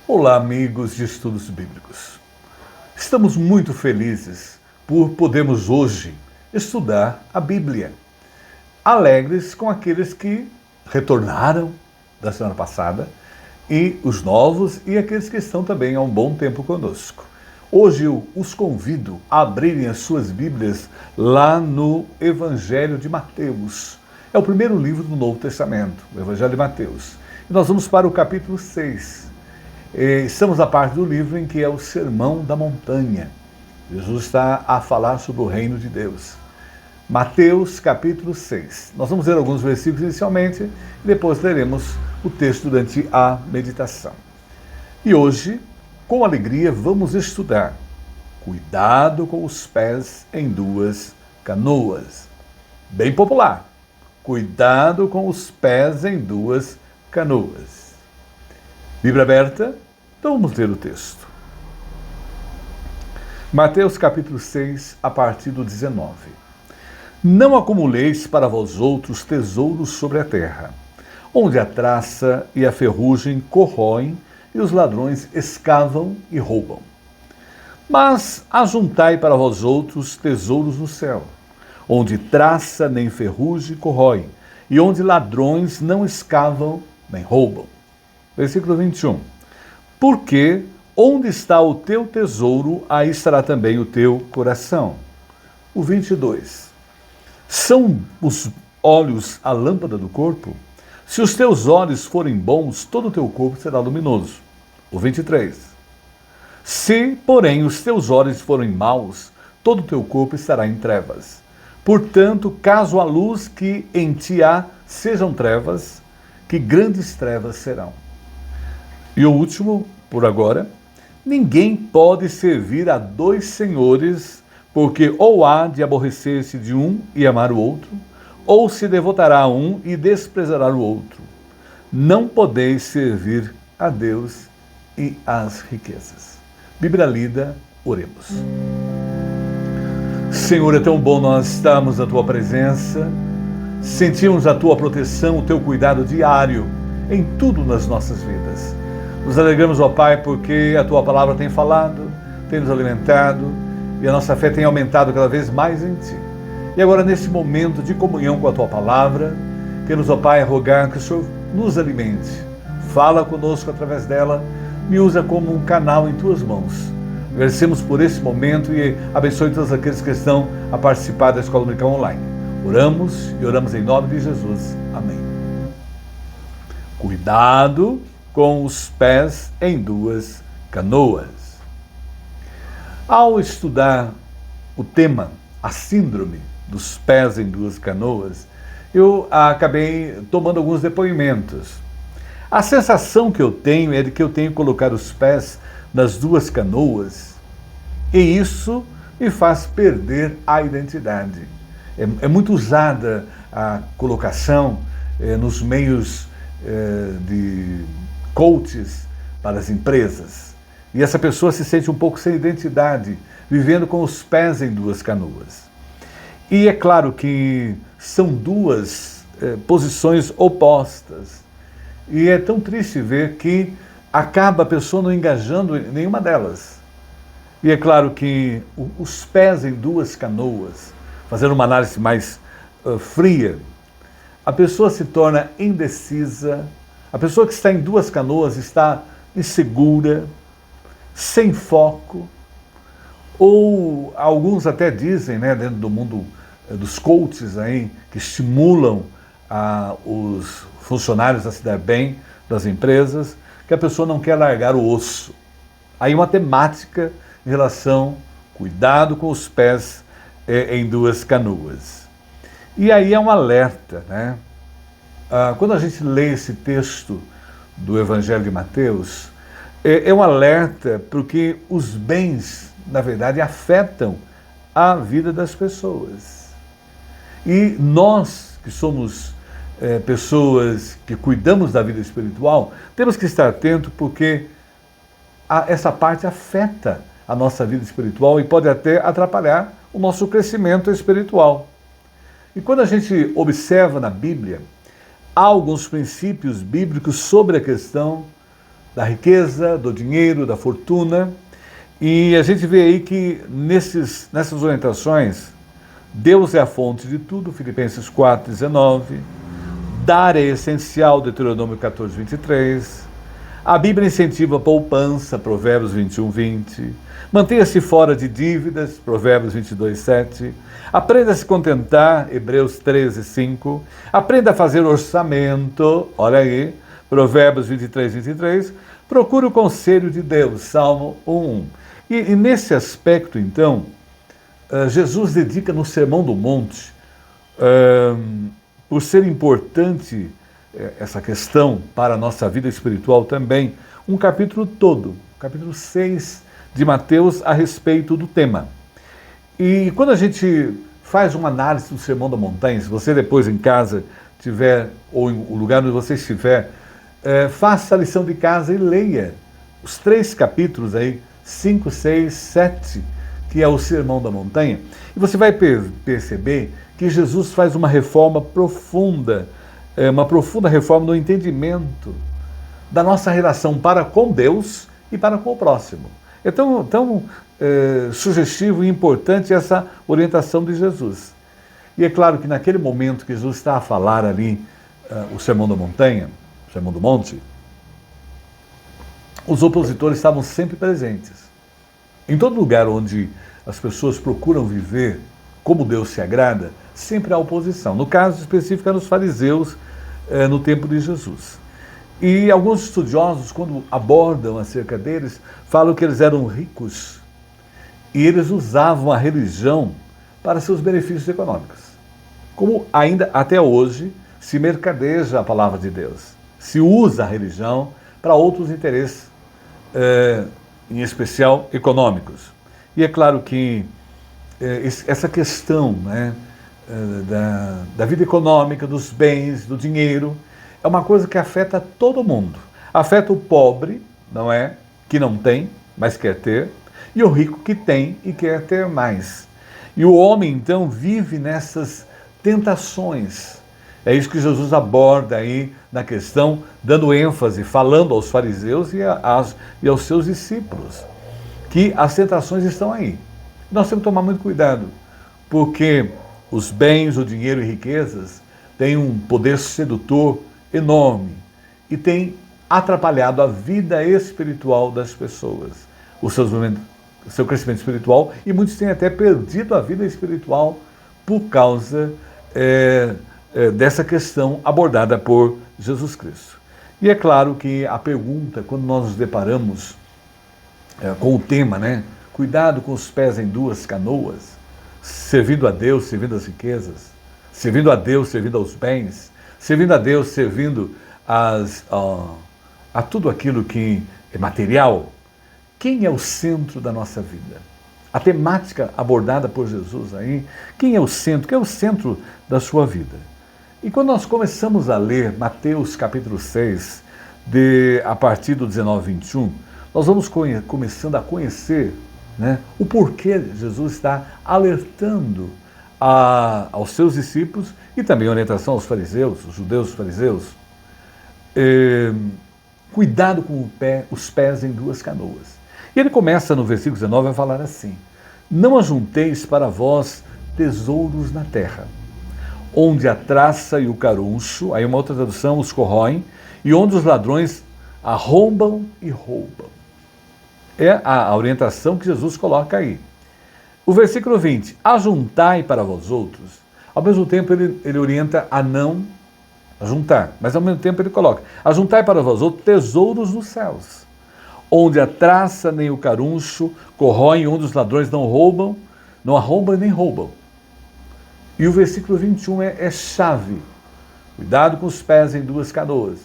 Olá, amigos de estudos bíblicos. Estamos muito felizes por podermos hoje estudar a Bíblia. Alegres com aqueles que retornaram da semana passada e os novos e aqueles que estão também há um bom tempo conosco. Hoje eu os convido a abrirem as suas Bíblias lá no Evangelho de Mateus. É o primeiro livro do Novo Testamento, o Evangelho de Mateus. E nós vamos para o capítulo 6. Estamos na parte do livro em que é o Sermão da Montanha. Jesus está a falar sobre o reino de Deus. Mateus capítulo 6. Nós vamos ler alguns versículos inicialmente e depois leremos o texto durante a meditação. E hoje, com alegria, vamos estudar cuidado com os pés em duas canoas. Bem popular. Cuidado com os pés em duas canoas. Bíblia aberta? Então vamos ler o texto. Mateus capítulo 6, a partir do 19. Não acumuleis para vós outros tesouros sobre a terra, onde a traça e a ferrugem corroem e os ladrões escavam e roubam. Mas ajuntai para vós outros tesouros no céu, onde traça nem ferrugem corrói, e onde ladrões não escavam nem roubam. Versículo 21. Porque onde está o teu tesouro, aí estará também o teu coração. O 22. São os olhos a lâmpada do corpo? Se os teus olhos forem bons, todo o teu corpo será luminoso. O 23. Se, porém, os teus olhos forem maus, todo o teu corpo estará em trevas. Portanto, caso a luz que em ti há sejam trevas, que grandes trevas serão. E o último, por agora, ninguém pode servir a dois senhores, porque ou há de aborrecer-se de um e amar o outro, ou se devotará a um e desprezará o outro. Não podeis servir a Deus e às riquezas. Bíblia lida, oremos. Senhor, é tão bom nós estarmos na Tua presença, sentimos a Tua proteção, o Teu cuidado diário em tudo nas nossas vidas. Nos alegramos, ó Pai, porque a Tua palavra tem falado, tem nos alimentado e a nossa fé tem aumentado cada vez mais em Ti. E agora, nesse momento de comunhão com a Tua palavra, queremos, ó Pai, rogar que o Senhor nos alimente. Fala conosco através dela, me usa como um canal em Tuas mãos. Agradecemos por esse momento e abençoe todos aqueles que estão a participar da Escola Dominical Online. Oramos e oramos em nome de Jesus. Amém. Cuidado com os pés em duas canoas. Ao estudar o tema, a síndrome dos pés em duas canoas, eu acabei tomando alguns depoimentos. A sensação que eu tenho é de que eu tenho que colocar os pés nas duas canoas e isso me faz perder a identidade. É muito usada a colocação nos meios de coaches para as empresas. E essa pessoa se sente um pouco sem identidade, vivendo com os pés em duas canoas. E é claro que são duas posições opostas. E é tão triste ver que acaba a pessoa não engajando em nenhuma delas. E é claro que os pés em duas canoas, fazendo uma análise mais fria, a pessoa se torna indecisa, a pessoa que está em duas canoas está insegura, sem foco, ou alguns até dizem, né, dentro do mundo dos coaches aí, que estimulam os funcionários a se dar bem das empresas, que a pessoa não quer largar o osso. Aí uma temática em relação, cuidado com os pés em duas canoas. E aí é um alerta, né? Quando a gente lê esse texto do Evangelho de Mateus, é um alerta porque os bens, na verdade, afetam a vida das pessoas. E nós, que somos pessoas que cuidamos da vida espiritual, temos que estar atentos porque essa parte afeta a nossa vida espiritual e pode até atrapalhar o nosso crescimento espiritual. E quando a gente observa na Bíblia, há alguns princípios bíblicos sobre a questão da riqueza, do dinheiro, da fortuna, e a gente vê aí que nessas orientações, Deus é a fonte de tudo, Filipenses 4:19, dar é essencial, Deuteronômio 14:23, a Bíblia incentiva a poupança, Provérbios 21:20, mantenha-se fora de dívidas, Provérbios 22:7, aprenda a se contentar, Hebreus 13:5, aprenda a fazer orçamento, olha aí, Provérbios 23:23, procure o conselho de Deus, Salmo 1:1. E nesse aspecto, então, Jesus dedica no Sermão do Monte, por ser importante essa questão para a nossa vida espiritual também, um capítulo todo, capítulo 6 de Mateus, a respeito do tema. E quando a gente faz uma análise do Sermão da Montanha, se você depois em casa tiver, ou em o lugar onde você estiver, faça a lição de casa e leia os 3 capítulos aí, 5, 6, 7, que é o Sermão da Montanha, e você vai perceber que Jesus faz uma reforma profunda, uma profunda reforma no entendimento da nossa relação para com Deus e para com o próximo. É tão sugestivo e importante essa orientação de Jesus. E é claro que naquele momento que Jesus está a falar ali, o Sermão da Montanha, o Sermão do Monte, os opositores estavam sempre presentes. Em todo lugar onde as pessoas procuram viver como Deus se agrada, sempre há oposição. No caso específico, eram os fariseus no tempo de Jesus. E alguns estudiosos, quando abordam acerca deles, falam que eles eram ricos e eles usavam a religião para seus benefícios econômicos. Como ainda até hoje se mercadeja a palavra de Deus, se usa a religião para outros interesses, em especial econômicos. E é claro que essa questão, né, da vida econômica, dos bens, do dinheiro, é uma coisa que afeta todo mundo. Afeta o pobre, não é? Que não tem, mas quer ter, e o rico que tem e quer ter mais. E o homem, então, vive nessas tentações. É isso que Jesus aborda aí na questão, dando ênfase, falando aos fariseus e aos seus discípulos, que as tentações estão aí. Nós temos que tomar muito cuidado, porque os bens, o dinheiro e riquezas têm um poder sedutor enorme e tem atrapalhado a vida espiritual das pessoas, o seu crescimento espiritual, e muitos têm até perdido a vida espiritual por causa dessa questão abordada por Jesus Cristo. E é claro que a pergunta, quando nós nos deparamos com o tema, né, cuidado com os pés em duas canoas, servindo a Deus, servindo as riquezas, servindo a Deus, servindo aos bens, servindo a Deus, servindo a tudo aquilo que é material. Quem é o centro da nossa vida? a temática abordada por Jesus aí, quem é o centro? Quem é o centro da sua vida? E quando nós começamos a ler Mateus capítulo 6, a partir do 19, 21, nós vamos começando a conhecer, né, o porquê Jesus está alertando aos seus discípulos e também orientação aos fariseus, os judeus fariseus, cuidado com os pés em duas canoas. E ele começa no versículo 19 a falar assim: não ajunteis para vós tesouros na terra, onde a traça e o caruncho, aí uma outra tradução, os corroem, e onde os ladrões arrombam e roubam. É a orientação que Jesus coloca aí. O versículo 20, ajuntai para vós outros, ao mesmo tempo ele orienta a não ajuntar, mas ao mesmo tempo ele coloca, ajuntai para vós outros tesouros nos céus, onde a traça nem o caruncho corroem, onde os ladrões não arrombam nem roubam. E o versículo 21 é chave. Cuidado com os pés em duas canoas,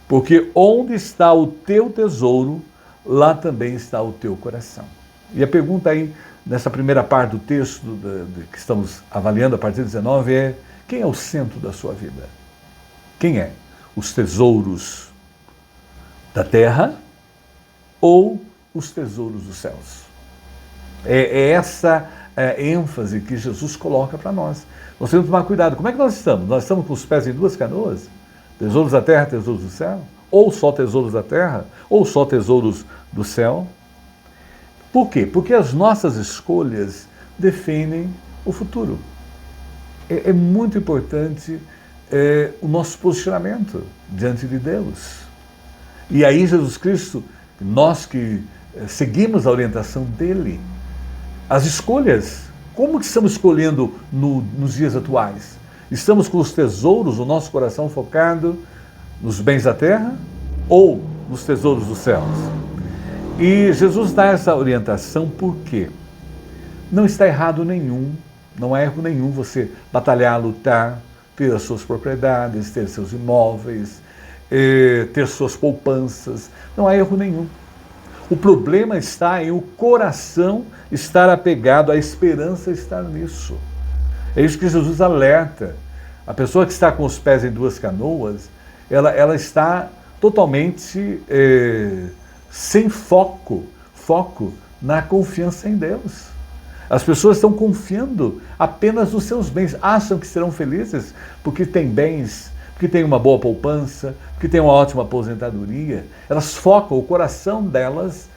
porque onde está o teu tesouro, lá também está o teu coração. E a pergunta aí, nessa primeira parte do texto que estamos avaliando a partir de 19 é: quem é o centro da sua vida? Quem é? Os tesouros da terra ou os tesouros dos céus? É essa ênfase que Jesus coloca para nós. Nós temos que tomar cuidado. Como é que nós estamos? Nós estamos com os pés em duas canoas? Tesouros da terra, tesouros do céu? Ou só tesouros da terra? Ou só tesouros do céu? Por quê? Porque as nossas escolhas definem o futuro. É muito importante o nosso posicionamento diante de Deus. E aí Jesus Cristo, nós que seguimos a orientação dele, as escolhas, como que estamos escolhendo nos dias atuais? Estamos com os tesouros do nosso coração focado nos bens da terra ou nos tesouros dos céus? E Jesus dá essa orientação porque não está errado nenhum, não há erro nenhum você batalhar, lutar, ter as suas propriedades, ter seus imóveis, ter suas poupanças, não há erro nenhum. O problema está em o coração estar apegado, a esperança estar nisso. É isso que Jesus alerta. A pessoa que está com os pés em duas canoas, ela está totalmente sem foco na confiança em Deus. As pessoas estão confiando apenas nos seus bens, acham que serão felizes porque têm bens, porque têm uma boa poupança, porque têm uma ótima aposentadoria. Elas focam, o coração delas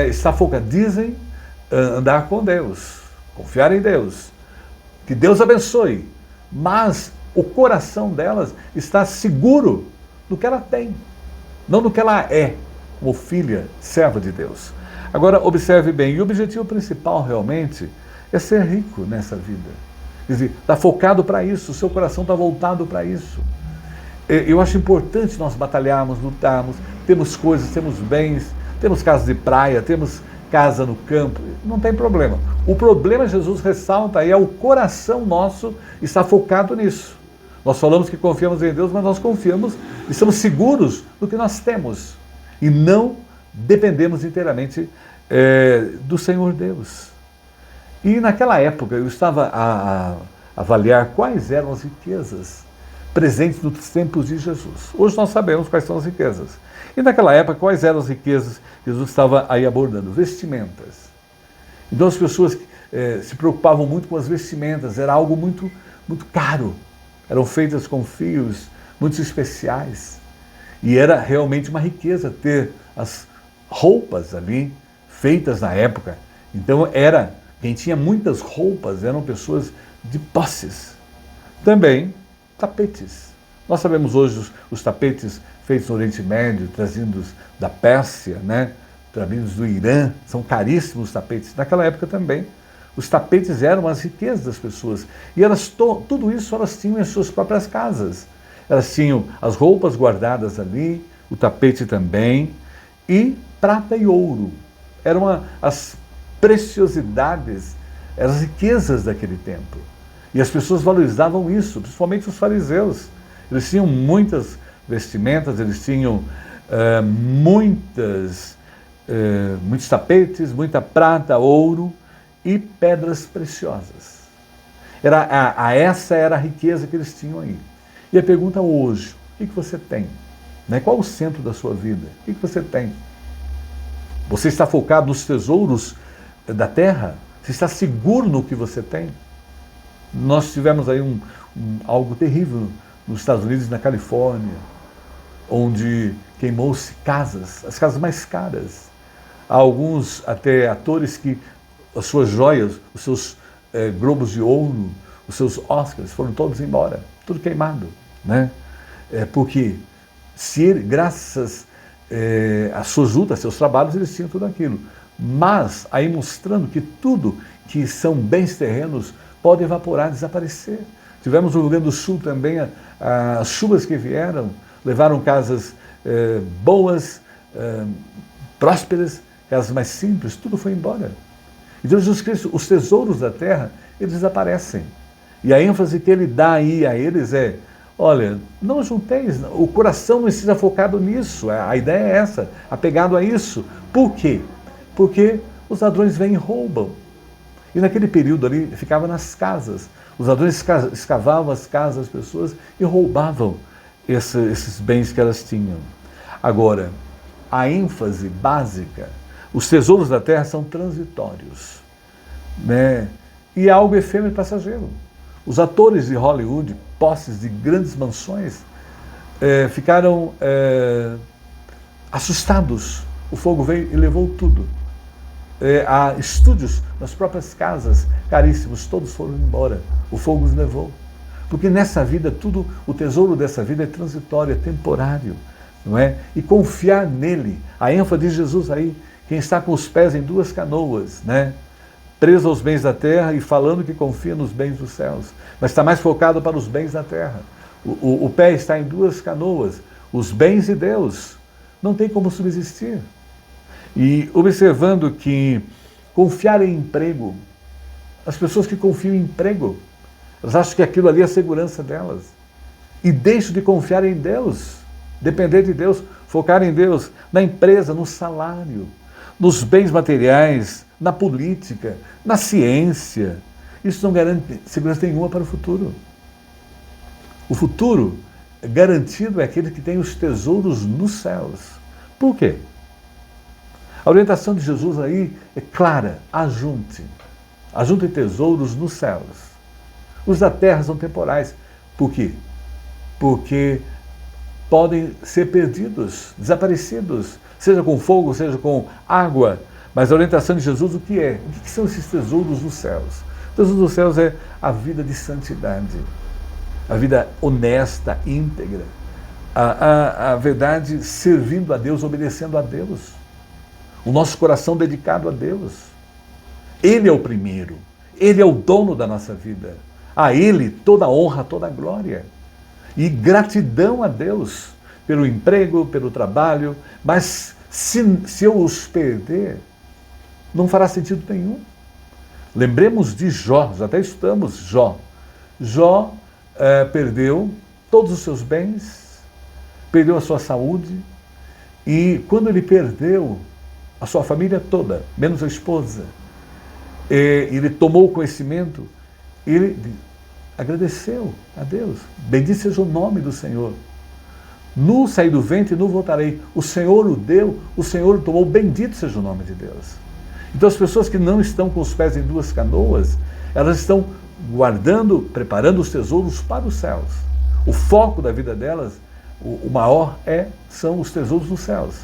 está focado. Dizem andar com Deus, confiar em Deus, que Deus abençoe, mas o coração delas está seguro do que ela tem, não do que ela é, como filha, serva de Deus. Agora, observe bem, e o objetivo principal realmente é ser rico nessa vida. Quer dizer, está focado para isso, o seu coração está voltado para isso. Eu acho importante nós batalharmos, lutarmos, temos coisas, temos bens, temos casa de praia, temos casa no campo, não tem problema. O problema, Jesus ressalta, é o coração nosso está focado nisso. Nós falamos que confiamos em Deus, mas nós confiamos e estamos seguros do que nós temos. E não dependemos inteiramente do Senhor Deus. E naquela época eu estava a avaliar quais eram as riquezas presentes nos tempos de Jesus. Hoje nós sabemos quais são as riquezas. E naquela época, quais eram as riquezas que Jesus estava aí abordando? Vestimentas. Então as pessoas se preocupavam muito com as vestimentas, era algo muito, muito caro. Eram feitas com fios muito especiais. E era realmente uma riqueza ter as roupas ali feitas na época. Então quem tinha muitas roupas eram pessoas de posses. Também tapetes. Nós sabemos hoje os tapetes feitos no Oriente Médio, trazidos da Pérsia, né? Trazidos do Irã, são caríssimos os tapetes. Naquela época também, os tapetes eram as riquezas das pessoas. E tudo isso elas tinham em suas próprias casas. Elas tinham as roupas guardadas ali, o tapete também, e prata e ouro. Eram as preciosidades, eram as riquezas daquele tempo. E as pessoas valorizavam isso, principalmente os fariseus. Eles tinham muitas vestimentas, eles tinham muitos tapetes, muita prata, ouro, e pedras preciosas. Essa era a riqueza que eles tinham aí. E a pergunta hoje, o que você tem? Né? Qual o centro da sua vida? O que você tem? Você está focado nos tesouros da terra? Você está seguro no que você tem? Nós tivemos aí algo terrível nos Estados Unidos e na Califórnia, onde queimou-se casas, as casas mais caras. Há alguns até atores que as suas joias, os seus globos de ouro, os seus Oscars foram todos embora, tudo queimado, né? Porque graças às suas lutas, seus trabalhos, eles tinham tudo aquilo. Mas aí mostrando que tudo que são bens terrenos pode evaporar, desaparecer. Tivemos no Rio Grande do Sul também as chuvas que vieram, levaram casas boas, prósperas, casas mais simples, tudo foi embora. Então Jesus Cristo, os tesouros da terra, eles desaparecem. E a ênfase que ele dá aí a eles é, olha, não junteis, o coração não esteja focado nisso, a ideia é essa, apegado a isso. Por quê? Porque os ladrões vêm e roubam. E naquele período ali, ficava nas casas. Os ladrões escavavam as casas das pessoas e roubavam esses bens que elas tinham. Agora, a ênfase básica, os tesouros da terra são transitórios, né? E é algo efêmero e passageiro. Os atores de Hollywood, posses de grandes mansões, ficaram assustados. O fogo veio e levou tudo. Há estúdios nas próprias casas, caríssimos, todos foram embora. O fogo os levou. Porque nessa vida, tudo, o tesouro dessa vida é transitório, é temporário, não é? E confiar nele, a ênfase de Jesus aí, quem está com os pés em duas canoas, né? Preso aos bens da terra e falando que confia nos bens dos céus, mas está mais focado para os bens da terra. O pé está em duas canoas, os bens de Deus, não tem como subsistir. E observando que confiar em emprego, as pessoas que confiam em emprego, elas acham que aquilo ali é a segurança delas. E deixam de confiar em Deus, depender de Deus, focar em Deus, na empresa, no salário, nos bens materiais, na política, na ciência. Isso não garante segurança nenhuma para o futuro. O futuro garantido é aquele que tem os tesouros nos céus. Por quê? A orientação de Jesus aí é clara, ajunte tesouros nos céus. Os da terra são temporais. Por quê? Porque podem ser perdidos, desaparecidos, seja com fogo, seja com água. Mas a orientação de Jesus o que é? O que são esses tesouros dos céus? O tesouro dos céus é a vida de santidade, a vida honesta, íntegra, a verdade servindo a Deus, obedecendo a Deus. O nosso coração dedicado a Deus. Ele é o primeiro. Ele é o dono da nossa vida. A Ele toda a honra, toda a glória. E gratidão a Deus pelo emprego, pelo trabalho. Mas se eu os perder, não fará sentido nenhum. Lembremos de Jó, já até estudamos Jó. Jó perdeu todos os seus bens, perdeu a sua saúde. E quando ele perdeu a sua família toda, menos a esposa, ele tomou o conhecimento, ele agradeceu a Deus. Bendito seja o nome do Senhor. Nu saí do ventre e nu voltarei. O Senhor o deu, o Senhor o tomou. Bendito seja o nome de Deus. Então as pessoas que não estão com os pés em duas canoas, elas estão guardando, preparando os tesouros para os céus. O foco da vida delas, o maior são os tesouros dos céus.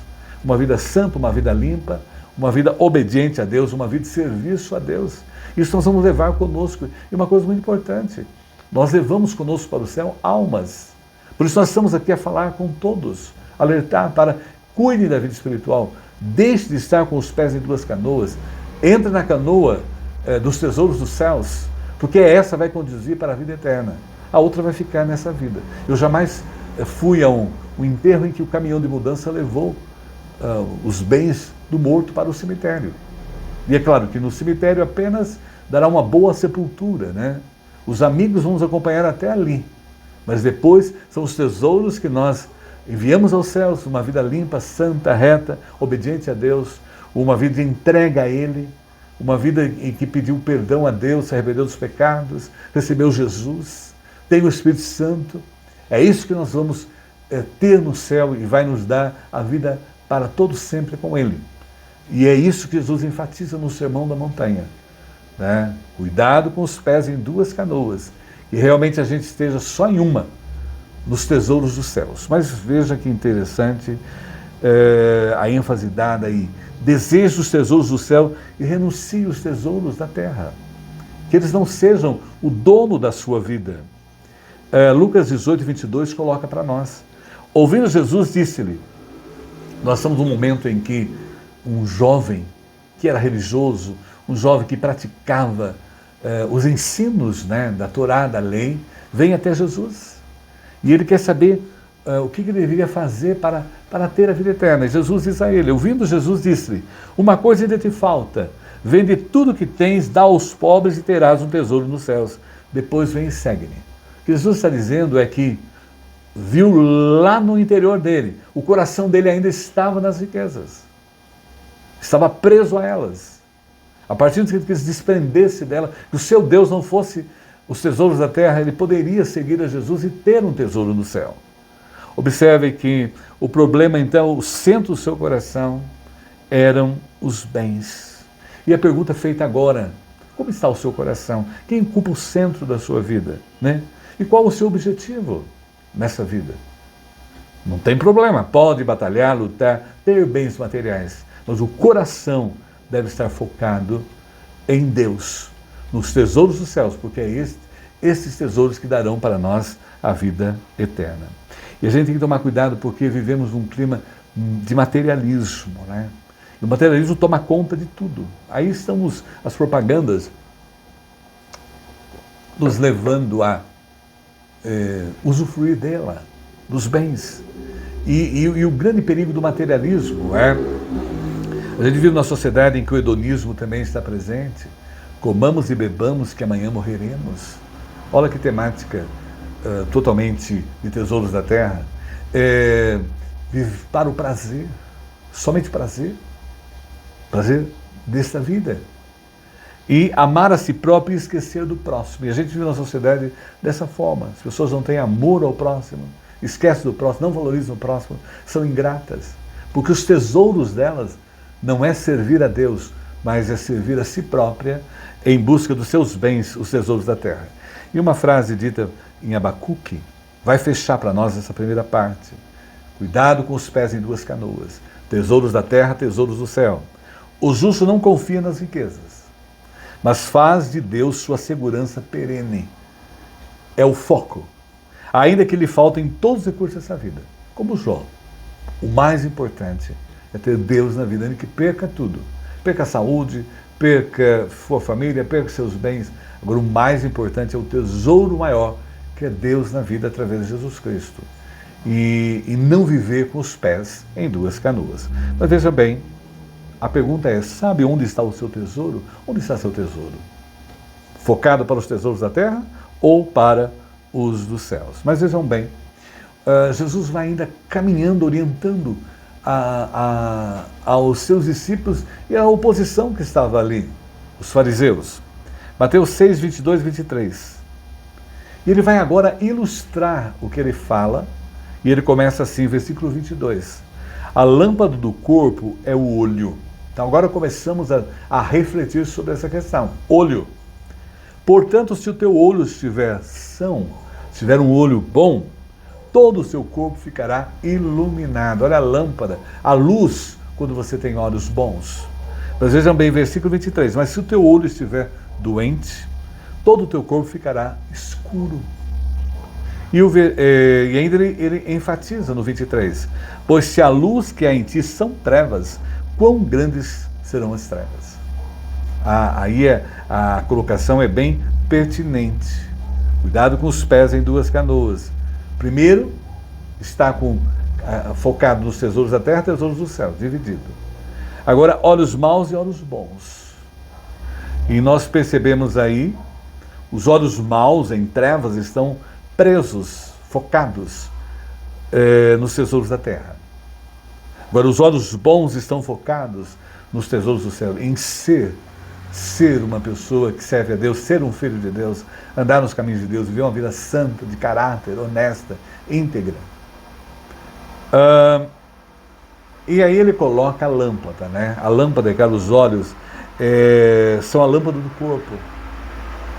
Uma vida santa, uma vida limpa, uma vida obediente a Deus, uma vida de serviço a Deus. Isso nós vamos levar conosco. E uma coisa muito importante, nós levamos conosco para o céu almas. Por isso nós estamos aqui a falar com todos, alertar para cuide da vida espiritual, deixe de estar com os pés em duas canoas, entre na canoa dos tesouros dos céus, porque essa vai conduzir para a vida eterna. A outra vai ficar nessa vida. Eu jamais fui a um enterro em que o caminhão de mudança levou os bens do morto para o cemitério. E é claro que no cemitério apenas dará uma boa sepultura, né? Os amigos vão nos acompanhar até ali. Mas depois são os tesouros que nós enviamos aos céus, uma vida limpa, santa, reta, obediente a Deus, uma vida de entrega a Ele, uma vida em que pediu perdão a Deus, se arrependeu dos pecados, recebeu Jesus, tem o Espírito Santo. É isso que nós vamos ter no céu e vai nos dar a vida para todo sempre com Ele. E é isso que Jesus enfatiza no Sermão da Montanha, né? Cuidado com os pés em duas canoas, e realmente a gente esteja só em uma, nos tesouros dos céus. Mas veja que interessante a ênfase dada aí. Deseje os tesouros do céu e renuncie os tesouros da terra. Que eles não sejam o dono da sua vida. Lucas 18, 22 coloca para nós. Ouvindo Jesus, disse-lhe, nós estamos num momento em que um jovem que era religioso, um jovem que praticava os ensinos, né, da Torá, da lei, vem até Jesus. E ele quer saber o que ele deveria fazer para ter a vida eterna. E Jesus diz a ele, ouvindo Jesus, disse-lhe, uma coisa ainda te falta, vende tudo que tens, dá aos pobres e terás um tesouro nos céus. Depois vem e segue-me. O que Jesus está dizendo é que viu lá no interior dele, o coração dele ainda estava nas riquezas, estava preso a elas. A partir do momento que ele se desprendesse dela, que o seu Deus não fosse os tesouros da terra, ele poderia seguir a Jesus e ter um tesouro no céu. Observe que o problema, então, o centro do seu coração eram os bens. E a pergunta feita agora, como está o seu coração? Quem ocupa o centro da sua vida, né? E qual o seu objetivo nessa vida? Não tem problema, pode batalhar, lutar, ter bens materiais, mas o coração deve estar focado em Deus, nos tesouros dos céus, porque é esses tesouros que darão para nós a vida eterna. E a gente tem que tomar cuidado porque vivemos num clima de materialismo, né? E o materialismo toma conta de tudo. Aí estão as propagandas nos levando a usufruir dela, dos bens. E o grande perigo do materialismo é... A gente vive numa sociedade em que o hedonismo também está presente. Comamos e bebamos que amanhã morreremos. Olha que temática totalmente de tesouros da terra. Vive para o prazer, somente prazer desta vida. E amar a si próprio e esquecer do próximo. E a gente vive na sociedade dessa forma. As pessoas não têm amor ao próximo, esquecem do próximo, não valorizam o próximo, são ingratas. Porque os tesouros delas não é servir a Deus, mas é servir a si própria em busca dos seus bens, os tesouros da terra. E uma frase dita em Abacuque vai fechar para nós essa primeira parte. Cuidado com os pés em duas canoas. Tesouros da terra, tesouros do céu. O justo não confia nas riquezas, mas faz de Deus sua segurança perene. É o foco. Ainda que lhe faltem todos os recursos dessa vida. Como Jó. O mais importante é ter Deus na vida, ainda que perca tudo. Perca a saúde, perca sua família, perca seus bens. Agora o mais importante é o tesouro maior, que é Deus na vida através de Jesus Cristo. E não viver com os pés em duas canoas. Mas veja bem, a pergunta é, sabe onde está o seu tesouro? Onde está seu tesouro? Focado para os tesouros da terra ou para os dos céus? Mas vejam bem, Jesus vai ainda caminhando, orientando aos seus discípulos e à oposição que estava ali, os fariseus. Mateus 6, 22 e 23. E ele vai agora ilustrar o que ele fala, e ele começa assim, versículo 22. A lâmpada do corpo é o olho. Então agora começamos a refletir sobre essa questão. Olho. Portanto, se o teu olho estiver são, tiver um olho bom, todo o seu corpo ficará iluminado. Olha a lâmpada, a luz, quando você tem olhos bons. Mas vejam bem, versículo 23. Mas se o teu olho estiver doente, todo o teu corpo ficará escuro. E ainda ele enfatiza no 23. Pois se a luz que há em ti são trevas, quão grandes serão as trevas? Aí a colocação é bem pertinente. Cuidado com os pés em duas canoas. Primeiro, está focado nos tesouros da terra, tesouros do céu, dividido. Agora, olhos maus e olhos bons. E nós percebemos aí, os olhos maus em trevas estão presos, focados nos tesouros da terra. Agora, os olhos bons estão focados nos tesouros do céu, em ser ser uma pessoa que serve a Deus, ser um filho de Deus, andar nos caminhos de Deus, viver uma vida santa, de caráter, honesta, íntegra. E aí ele coloca a lâmpada, né? A lâmpada, cara, os olhos são a lâmpada do corpo,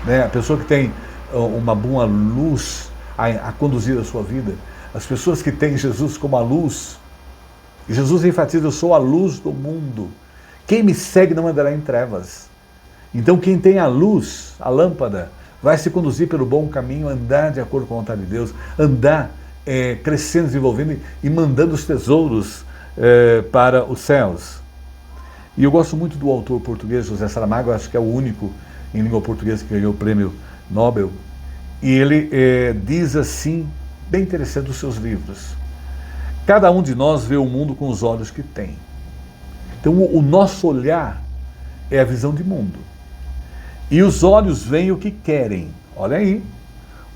né? A pessoa que tem uma boa luz a conduzir a sua vida, as pessoas que têm Jesus como a luz, e Jesus enfatiza: eu sou a luz do mundo, quem me segue não andará em trevas. Então quem tem a luz, a lâmpada, vai se conduzir pelo bom caminho, andar de acordo com a vontade de Deus, andar crescendo, desenvolvendo e mandando os tesouros para os céus. E eu gosto muito do autor português, José Saramago, acho que é o único em língua portuguesa que ganhou o prêmio Nobel, e ele diz assim, bem interessante nos seus livros: cada um de nós vê o mundo com os olhos que tem. Então o nosso olhar é a visão de mundo. E os olhos veem o que querem. Olha aí.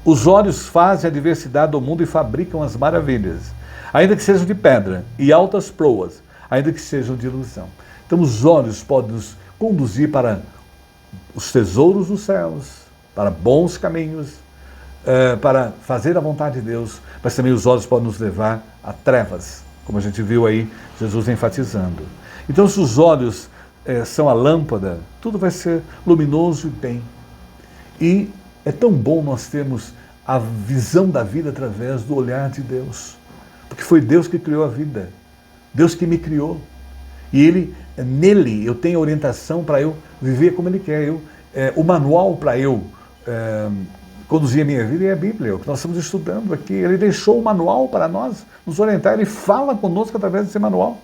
Os olhos fazem a diversidade do mundo e fabricam as maravilhas, ainda que sejam de pedra, e altas proas, ainda que sejam de ilusão. Então os olhos podem nos conduzir para os tesouros dos céus, para bons caminhos, para fazer a vontade de Deus, mas também os olhos podem nos levar a trevas, como a gente viu aí Jesus enfatizando. Então se os olhos são a lâmpada, tudo vai ser luminoso e bem. E é tão bom nós termos a visão da vida através do olhar de Deus, porque foi Deus que criou a vida, Deus que me criou, e nele eu tenho orientação para eu viver como Ele quer. O manual para eu conduzir a minha vida é a Bíblia, o que nós estamos estudando aqui. Ele deixou o manual para nós nos orientar, Ele fala conosco através desse manual.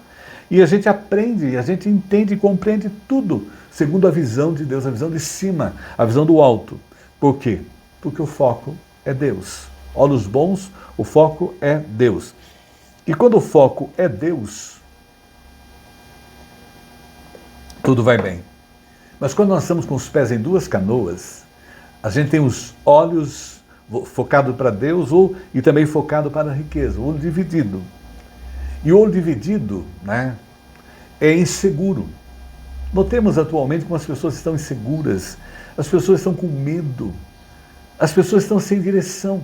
E a gente aprende, a gente entende e compreende tudo segundo a visão de Deus, a visão de cima, a visão do alto. Por quê? Porque o foco é Deus. Olhos bons, o foco é Deus. E quando o foco é Deus, tudo vai bem. Mas quando nós estamos com os pés em duas canoas, a gente tem os olhos focados para Deus e também focado para a riqueza, o olho dividido. E o olho dividido, né, é inseguro. Notemos atualmente como as pessoas estão inseguras, as pessoas estão com medo, as pessoas estão sem direção.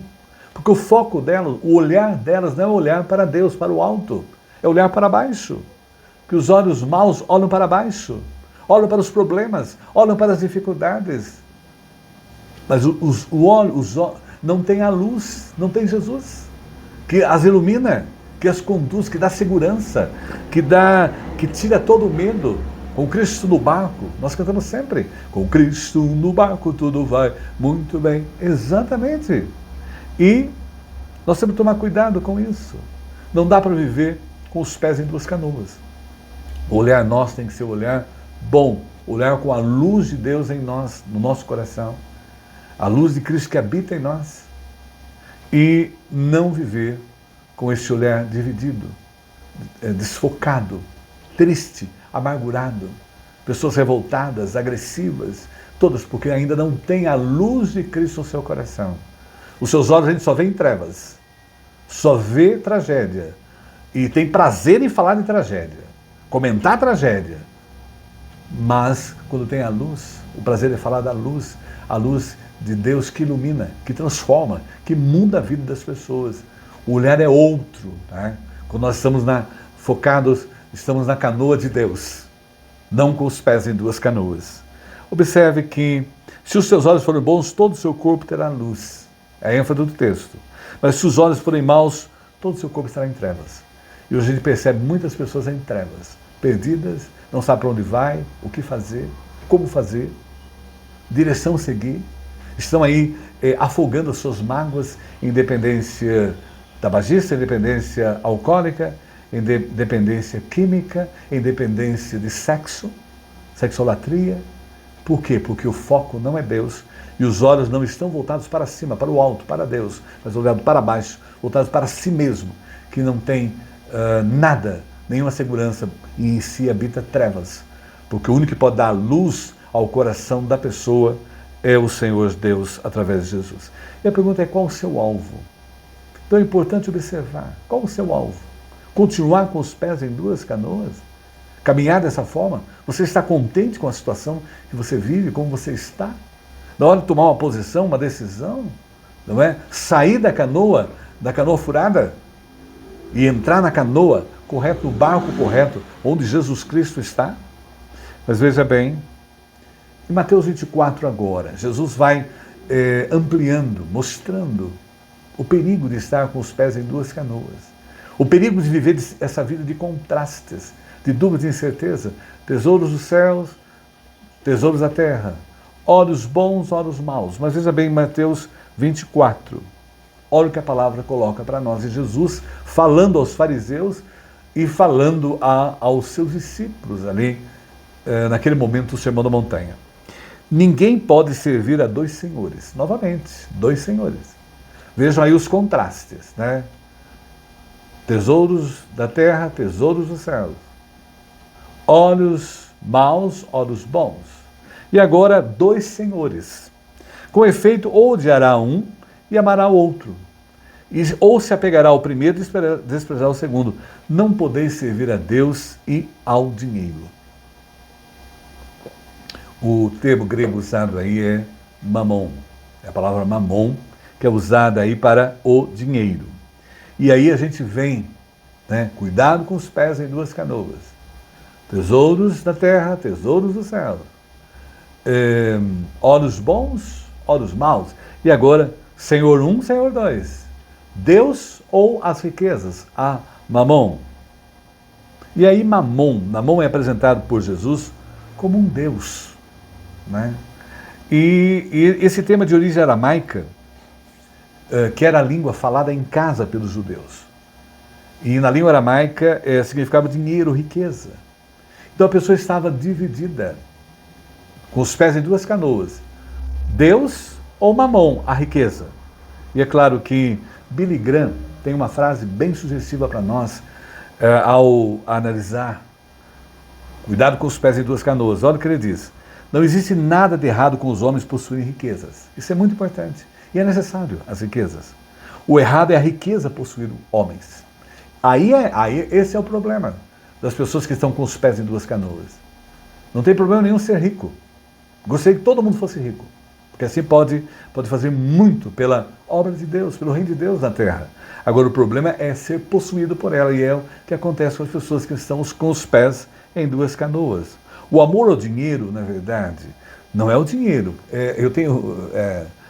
Porque o foco delas, o olhar delas não é olhar para Deus, para o alto, é olhar para baixo. Que os olhos maus olham para baixo, olham para os problemas, olham para as dificuldades. Mas os olhos não tem a luz, não tem Jesus, que as ilumina, que as conduz, que dá segurança, que tira todo o medo. Com Cristo no barco, nós cantamos sempre, com Cristo no barco tudo vai muito bem. Exatamente. E nós temos que tomar cuidado com isso. Não dá para viver com os pés em duas canoas. O olhar nosso tem que ser um olhar bom, olhar com a luz de Deus em nós, no nosso coração, a luz de Cristo que habita em nós, e não viver com esse olhar dividido, desfocado, triste, amargurado, pessoas revoltadas, agressivas, todas porque ainda não tem a luz de Cristo no seu coração. Os seus olhos a gente só vê em trevas, só vê tragédia, e tem prazer em falar de tragédia, comentar tragédia, mas quando tem a luz, o prazer é falar da luz, a luz de Deus que ilumina, que transforma, que muda a vida das pessoas. O olhar é outro, né? Quando nós estamos focados, estamos na canoa de Deus, não com os pés em duas canoas. Observe que, se os seus olhos forem bons, todo o seu corpo terá luz. É a ênfase do texto. Mas se os olhos forem maus, todo o seu corpo estará em trevas. E hoje a gente percebe muitas pessoas em trevas, perdidas, não sabe para onde vai, o que fazer, como fazer, direção seguir. Estão aí afogando as suas mágoas em dependência tabagista, em dependência alcoólica, em dependência química, em dependência de sexo, sexolatria. Por quê? Porque o foco não é Deus e os olhos não estão voltados para cima, para o alto, para Deus, mas olhados para baixo, voltados para si mesmo, que não tem nada, nenhuma segurança, e em si habita trevas. Porque o único que pode dar luz ao coração da pessoa é o Senhor Deus, através de Jesus. E a pergunta é: qual o seu alvo? Então é importante observar, qual o seu alvo? Continuar com os pés em duas canoas? caminhar dessa forma? Você está contente com a situação que você vive, como você está? Na hora de tomar uma posição, uma decisão, não é? Sair da canoa furada e entrar na canoa correta, no barco correto, onde Jesus Cristo está? Mas veja bem, em Mateus 24 agora, Jesus vai ampliando, mostrando o perigo de estar com os pés em duas canoas. O perigo de viver essa vida de contrastes, de dúvida e incerteza. Tesouros dos céus, tesouros da terra. Olhos bons, olhos maus. Mas veja bem, Mateus 24. Olha o que a palavra coloca para nós. E Jesus falando aos fariseus e falando aos seus discípulos ali, naquele momento do Sermão da Montanha. Ninguém pode servir a dois senhores. Novamente, dois senhores. Vejam aí os contrastes, né? Tesouros da terra, tesouros dos céus. Olhos maus, olhos bons. E agora, dois senhores. Com efeito, ou odiará um e amará o outro. Ou se apegará ao primeiro e desprezará o segundo. Não podeis servir a Deus e ao dinheiro. O termo grego usado aí é mamon. É a palavra mamon, que é usada aí para o dinheiro. E aí a gente vem, né? Cuidado com os pés em duas canoas. Tesouros da terra, tesouros do céu. Olhos bons, olhos maus. E agora, Senhor um, Senhor dois. Deus ou as riquezas, a mamon. E aí Mamon é apresentado por Jesus como um Deus, né? E esse tema de origem aramaica, que era a língua falada em casa pelos judeus. E na língua aramaica significava dinheiro, riqueza. Então a pessoa estava dividida, com os pés em duas canoas. Deus ou Mamon, a riqueza. E é claro que Billy Graham tem uma frase bem sugestiva para nós ao analisar. Cuidado com os pés em duas canoas. Olha o que ele diz. Não existe nada de errado com os homens possuírem riquezas. Isso é muito importante. E é necessário as riquezas. O errado é a riqueza possuir homens. Aí esse é o problema das pessoas que estão com os pés em duas canoas. Não tem problema nenhum ser rico. Gostaria que todo mundo fosse rico. Porque assim pode fazer muito pela obra de Deus, pelo reino de Deus na terra. Agora o problema é ser possuído por ela. E é o que acontece com as pessoas que estão com os pés em duas canoas. O amor ao dinheiro, na verdade, não é o dinheiro. Eu tenho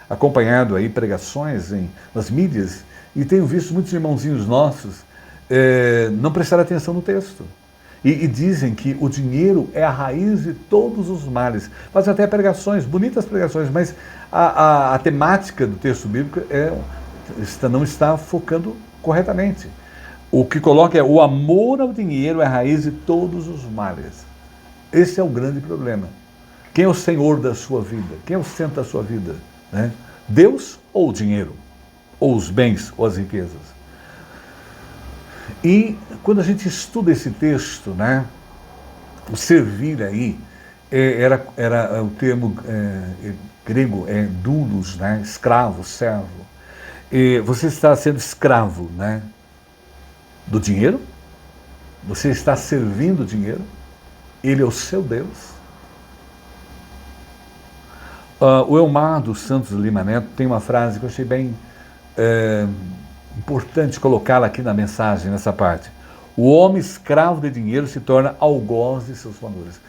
acompanhado aí pregações nas mídias e tenho visto muitos irmãozinhos nossos não prestar atenção no texto. E dizem que o dinheiro é a raiz de todos os males. Fazem até pregações, bonitas pregações, mas a temática do texto bíblico não está focando corretamente. O que coloca é o amor ao dinheiro é a raiz de todos os males. Esse é o grande problema. Quem é o Senhor da sua vida? Quem é o centro da sua vida? Né? Deus ou o dinheiro? Ou os bens, ou as riquezas? E quando a gente estuda esse texto, né, o servir aí, era o termo grego, doulos, né, escravo, servo. E você está sendo escravo, né, do dinheiro? Você está servindo o dinheiro? Ele é o seu Deus? O Elmar dos Santos Lima Neto tem uma frase que eu achei bem importante colocá-la aqui na mensagem, nessa parte. O homem escravo de dinheiro se torna algoz de seus valores.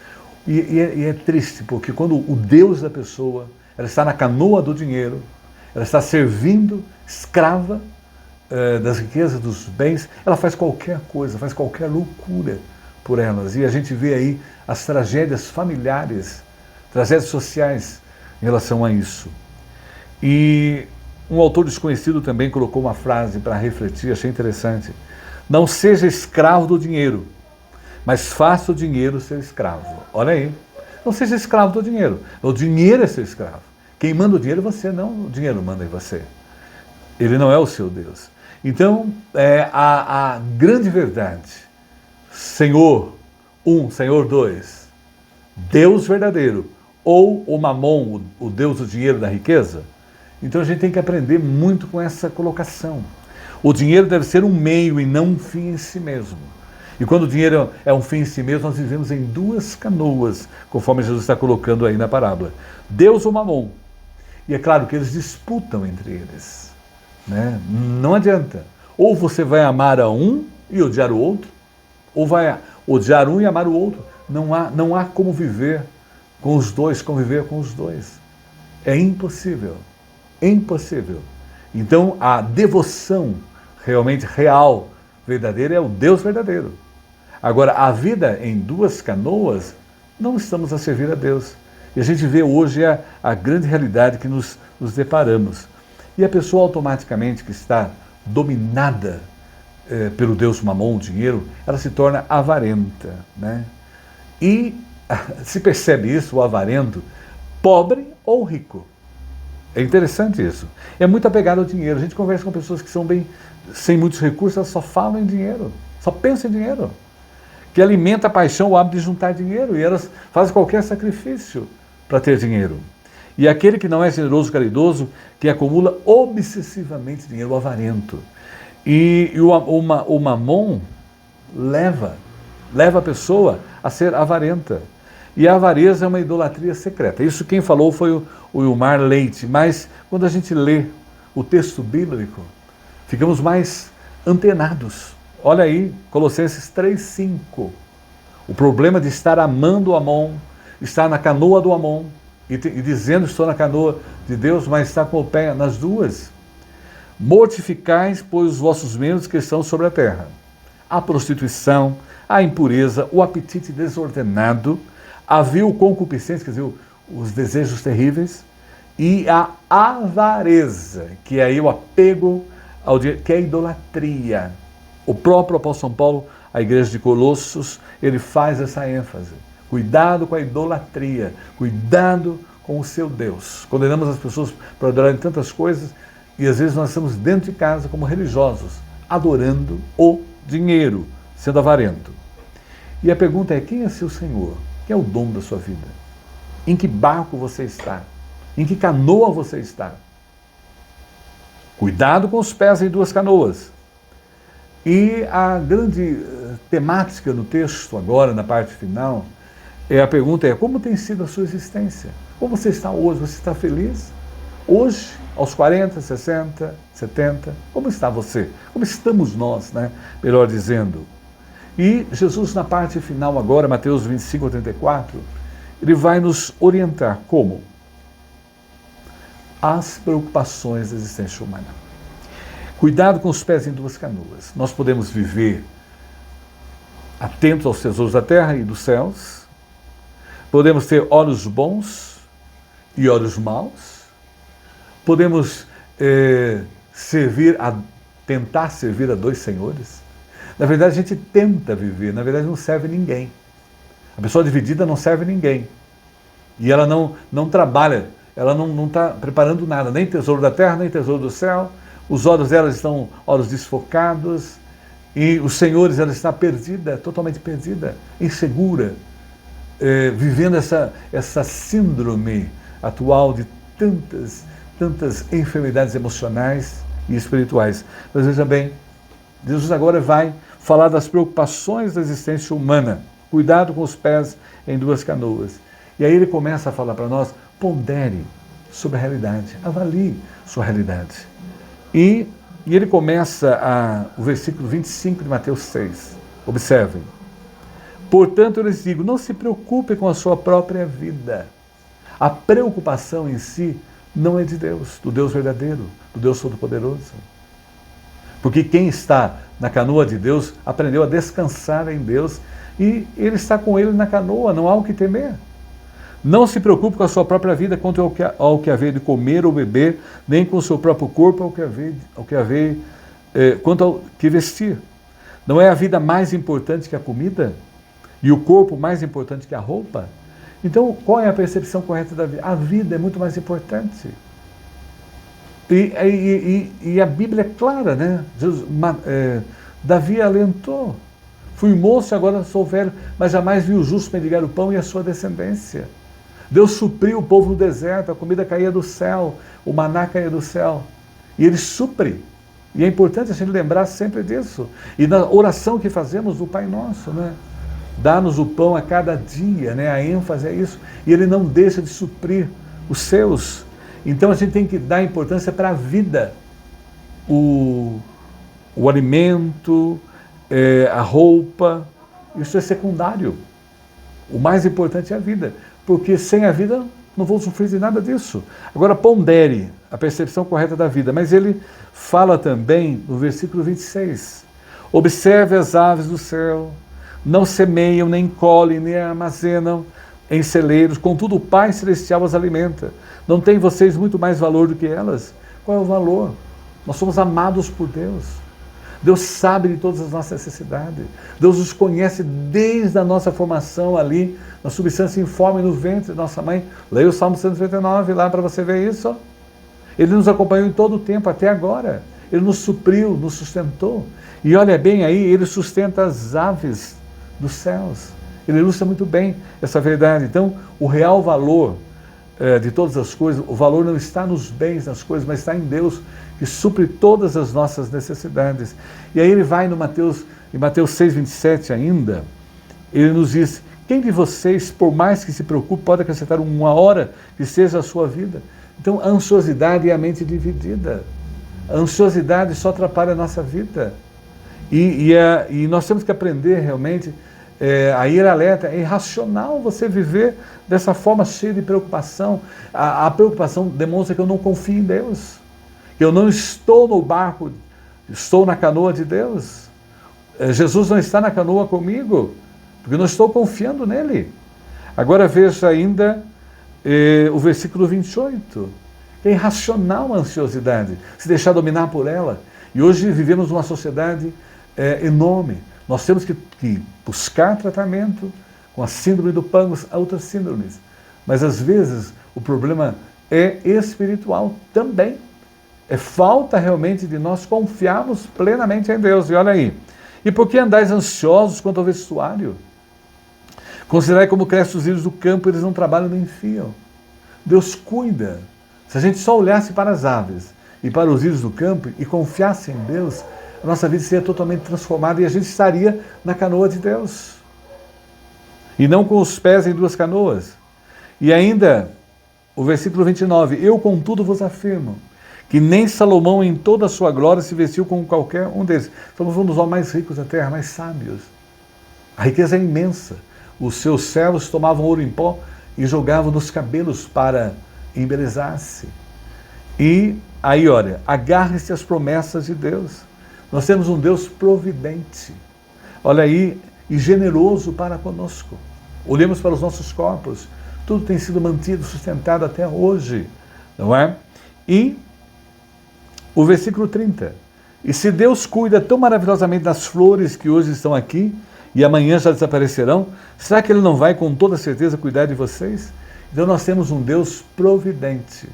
E é triste, porque quando o Deus da pessoa, ela está na canoa do dinheiro, ela está servindo, escrava das riquezas, dos bens, ela faz qualquer coisa, faz qualquer loucura por elas. E a gente vê aí as tragédias familiares, tragédias sociais em relação a isso. E um autor desconhecido também colocou uma frase para refletir, achei interessante. Não seja escravo do dinheiro, mas faça o dinheiro ser escravo. Olha aí. Não seja escravo do dinheiro. O dinheiro é seu escravo. Quem manda o dinheiro é você, não o dinheiro manda em você. Ele não é o seu Deus. Então, a grande verdade, Senhor um, Senhor dois, Deus verdadeiro, ou o Mamon, o Deus do dinheiro, da riqueza. Então a gente tem que aprender muito com essa colocação. O dinheiro deve ser um meio e não um fim em si mesmo. E quando o dinheiro é um fim em si mesmo, nós vivemos em duas canoas, conforme Jesus está colocando aí na parábola. Deus ou Mamon. E é claro que eles disputam entre eles, né? Não adianta. Ou você vai amar a um e odiar o outro, ou vai odiar um e amar o outro. Não há como viver com os dois, conviver com os dois. É impossível. É impossível. Então, a devoção realmente real, verdadeira, é o Deus verdadeiro. Agora, a vida em duas canoas, não estamos a servir a Deus. E a gente vê hoje a grande realidade que nos deparamos. E a pessoa automaticamente que está dominada pelo Deus Mamon, o dinheiro, ela se torna avarenta, né? E se percebe isso, o avarento, pobre ou rico. É interessante isso. É muito apegado ao dinheiro. A gente conversa com pessoas que são bem sem muitos recursos, elas só falam em dinheiro, só pensam em dinheiro. Que alimenta a paixão, o hábito de juntar dinheiro, e elas fazem qualquer sacrifício para ter dinheiro. E aquele que não é generoso, caridoso, que acumula obsessivamente dinheiro, o avarento. E o mamon leva a pessoa a ser avarenta. E a avareza é uma idolatria secreta. Isso quem falou foi o Wilmar Leite. Mas quando a gente lê o texto bíblico, ficamos mais antenados. Olha aí, Colossenses 3,5. O problema de estar amando o Amon, estar na canoa do Amon, e dizendo estou na canoa de Deus, mas está com o pé nas duas. Mortificais, pois, os vossos membros que estão sobre a terra. A prostituição, a impureza, o apetite desordenado, a vil concupiscência, quer dizer, os desejos terríveis, e a avareza, que é aí o apego ao dinheiro, que é a idolatria. O próprio apóstolo São Paulo, a igreja de Colossos, ele faz essa ênfase. Cuidado com a idolatria, cuidado com o seu Deus. Condenamos as pessoas por adorarem tantas coisas e às vezes nós estamos dentro de casa como religiosos, adorando o dinheiro, sendo avarento. E a pergunta é, quem é seu Senhor? Quem é o dono da sua vida? Em que barco você está? Em que canoa você está? Cuidado com os pés em duas canoas. E a grande temática do texto, agora na parte final, a pergunta é, como tem sido a sua existência? Como você está hoje? Você está feliz? Hoje, aos 40, 60, 70, como está você? Como estamos nós, né? Melhor dizendo. E Jesus, na parte final agora, Mateus 25 a 34, ele vai nos orientar como? As preocupações da existência humana. Cuidado com os pés em duas canoas. Nós podemos viver atentos aos tesouros da terra e dos céus. Podemos ter olhos bons e olhos maus. Podemos tentar servir a dois senhores. Na verdade, a gente tenta viver, na verdade não serve ninguém. A pessoa dividida não serve ninguém. E ela não trabalha, ela não está preparando nada, nem tesouro da terra, nem tesouro do céu. Os olhos dela estão olhos desfocados, e os senhores, ela está perdida, totalmente perdida, insegura, vivendo essa síndrome atual de tantas enfermidades emocionais e espirituais. Mas veja bem, Jesus agora vai falar das preocupações da existência humana. Cuidado com os pés em duas canoas. E aí ele começa a falar para nós, pondere sobre a realidade, avalie sua realidade. E ele começa o versículo 25 de Mateus 6. Observem. Portanto, eu lhes digo, não se preocupe com a sua própria vida. A preocupação em si não é de Deus, do Deus verdadeiro, do Deus Todo-Poderoso. Porque quem está na canoa de Deus aprendeu a descansar em Deus e ele está com ele na canoa, não há o que temer. Não se preocupe com a sua própria vida quanto ao que haver de comer ou beber, nem com o seu próprio corpo quanto ao que vestir. Não é a vida mais importante que a comida? E o corpo mais importante que a roupa? Então, qual é a percepção correta da vida? A vida é muito mais importante. E a Bíblia é clara, né? Davi alentou. Fui moço, agora sou velho, mas jamais vi o justo mendigar o pão e a sua descendência. Deus supriu o povo no deserto, a comida caía do céu, o maná caía do céu. E ele supre. E é importante a gente lembrar sempre disso. E na oração que fazemos do Pai Nosso, né? Dá-nos o pão a cada dia, né? A ênfase é isso. E Ele não deixa de suprir os seus. Então a gente tem que dar importância para a vida. O alimento, a roupa, isso é secundário. O mais importante é a vida. Porque sem a vida não vou sofrer de nada disso. Agora pondere a percepção correta da vida. Mas ele fala também no versículo 26. Observe as aves do céu, não semeiam, nem colhem, nem armazenam em celeiros, contudo o Pai Celestial as alimenta. Não tem vocês muito mais valor do que elas? Qual é o valor? Nós somos amados por Deus. Deus sabe de todas as nossas necessidades. Deus nos conhece desde a nossa formação ali, na substância informe no ventre da nossa mãe. Leia o Salmo 139 lá para você ver isso. Ele nos acompanhou em todo o tempo, até agora. Ele nos supriu, nos sustentou. E olha bem aí, Ele sustenta as aves dos céus. Ele ilustra muito bem essa verdade. Então, o real valor de todas as coisas, o valor não está nos bens, nas coisas, mas está em Deus, que supre todas as nossas necessidades. E aí ele vai em Mateus 6,27 ainda, ele nos diz, quem de vocês, por mais que se preocupe, pode acrescentar uma hora que seja a sua vida? Então, a ansiosidade é a mente dividida. A ansiosidade só atrapalha a nossa vida. E nós temos que aprender realmente a ir alerta. É irracional você viver dessa forma cheia de preocupação. A preocupação demonstra que eu não confio em Deus. Que eu não estou no barco, estou na canoa de Deus. Jesus não está na canoa comigo, porque eu não estou confiando nele. Agora veja ainda o versículo 28. É irracional a ansiosidade, se deixar dominar por ela. E hoje vivemos numa sociedade enorme. Nós temos que buscar tratamento com a síndrome do pâncreas, outras síndromes. Mas às vezes o problema é espiritual também. É falta realmente de nós confiarmos plenamente em Deus. E olha aí. E por que andais ansiosos quanto ao vestuário? Considerai como crescem os lírios do campo, eles não trabalham nem fiam. Deus cuida. Se a gente só olhasse para as aves e para os lírios do campo e confiasse em Deus, a nossa vida seria totalmente transformada e a gente estaria na canoa de Deus. E não com os pés em duas canoas. E ainda, o versículo 29, eu contudo vos afirmo, que nem Salomão em toda a sua glória se vestiu como qualquer um deles. Somos um dos homens mais ricos da terra, mais sábios. A riqueza é imensa. Os seus servos tomavam ouro em pó e jogavam nos cabelos para embelezar-se. E aí, olha, agarre-se às promessas de Deus. Nós temos um Deus providente. Olha aí, e generoso para conosco. Olhemos para os nossos corpos. Tudo tem sido mantido, sustentado até hoje. Não é? E o versículo 30. E se Deus cuida tão maravilhosamente das flores que hoje estão aqui e amanhã já desaparecerão, será que Ele não vai com toda certeza cuidar de vocês? Então nós temos um Deus providente.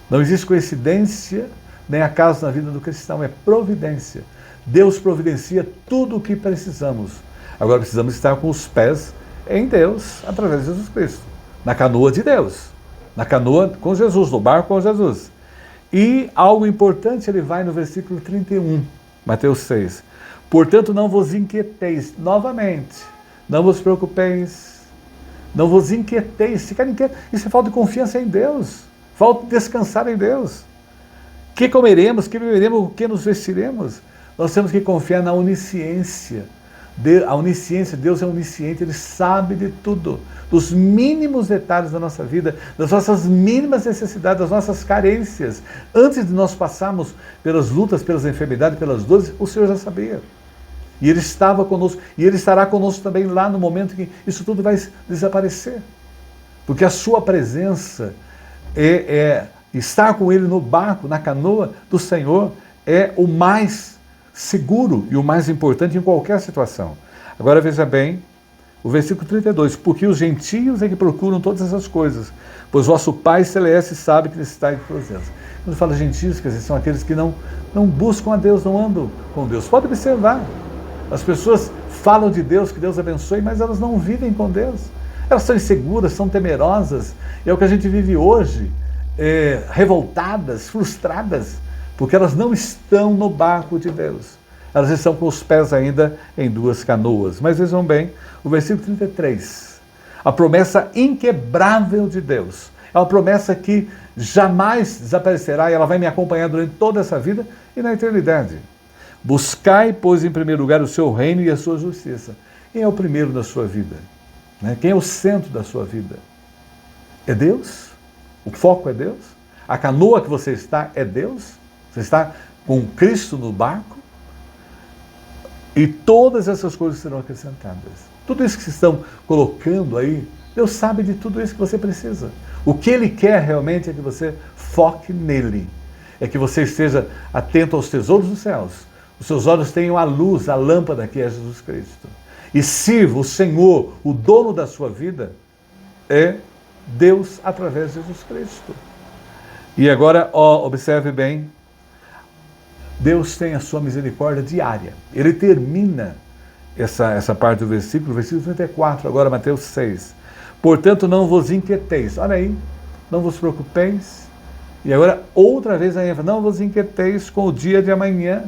Não existe coincidência nem acaso na vida do cristão, é providência. Deus providencia tudo o que precisamos. Agora precisamos estar com os pés em Deus, através de Jesus Cristo. Na canoa de Deus. Na canoa com Jesus, no barco com Jesus. E algo importante, ele vai no versículo 31, Mateus 6. Portanto, não vos inquieteis, novamente, não vos preocupeis, não vos inquieteis, ficar inquieto. Isso é falta de confiança em Deus, falta de descansar em Deus. Que comeremos, que beberemos, o que nos vestiremos? Nós temos que confiar na onisciência. A onisciência, Deus é onisciente, Ele sabe de tudo, dos mínimos detalhes da nossa vida, das nossas mínimas necessidades, das nossas carências. Antes de nós passarmos pelas lutas, pelas enfermidades, pelas dores, o Senhor já sabia. E Ele estava conosco, e Ele estará conosco também lá no momento que isso tudo vai desaparecer. Porque a sua presença estar com Ele no barco, na canoa do Senhor, é o mais seguro e o mais importante em qualquer situação. Agora veja bem, o versículo 32, porque os gentios é que procuram todas essas coisas, pois vosso Pai Celeste sabe que necessitais de todas elas. Quando fala gentios, quer dizer, são aqueles que não buscam a Deus, não andam com Deus. Pode observar, as pessoas falam de Deus, que Deus abençoe, mas elas não vivem com Deus. Elas são inseguras, são temerosas, e é o que a gente vive hoje, revoltadas, frustradas, porque elas não estão no barco de Deus. Elas estão com os pés ainda em duas canoas. Mas vejam bem, o versículo 33, a promessa inquebrável de Deus. É uma promessa que jamais desaparecerá e ela vai me acompanhar durante toda essa vida e na eternidade. Buscai, pois, em primeiro lugar o seu reino e a sua justiça. Quem é o primeiro da sua vida? Quem é o centro da sua vida? É Deus? O foco é Deus? A canoa que você está é Deus? Você está com Cristo no barco? E todas essas coisas serão acrescentadas. Tudo isso que vocês estão colocando aí, Deus sabe de tudo isso que você precisa. O que Ele quer realmente é que você foque nele. É que você esteja atento aos tesouros dos céus. Os seus olhos tenham a luz, a lâmpada que é Jesus Cristo. E sirva o Senhor, o dono da sua vida, é Deus através de Jesus Cristo. E agora, observe bem, Deus tem a sua misericórdia diária. Ele termina essa parte do versículo 34, agora Mateus 6. Portanto, não vos inquieteis. Olha aí, não vos preocupeis. E agora, outra vez a ênfase, não vos inquieteis com o dia de amanhã.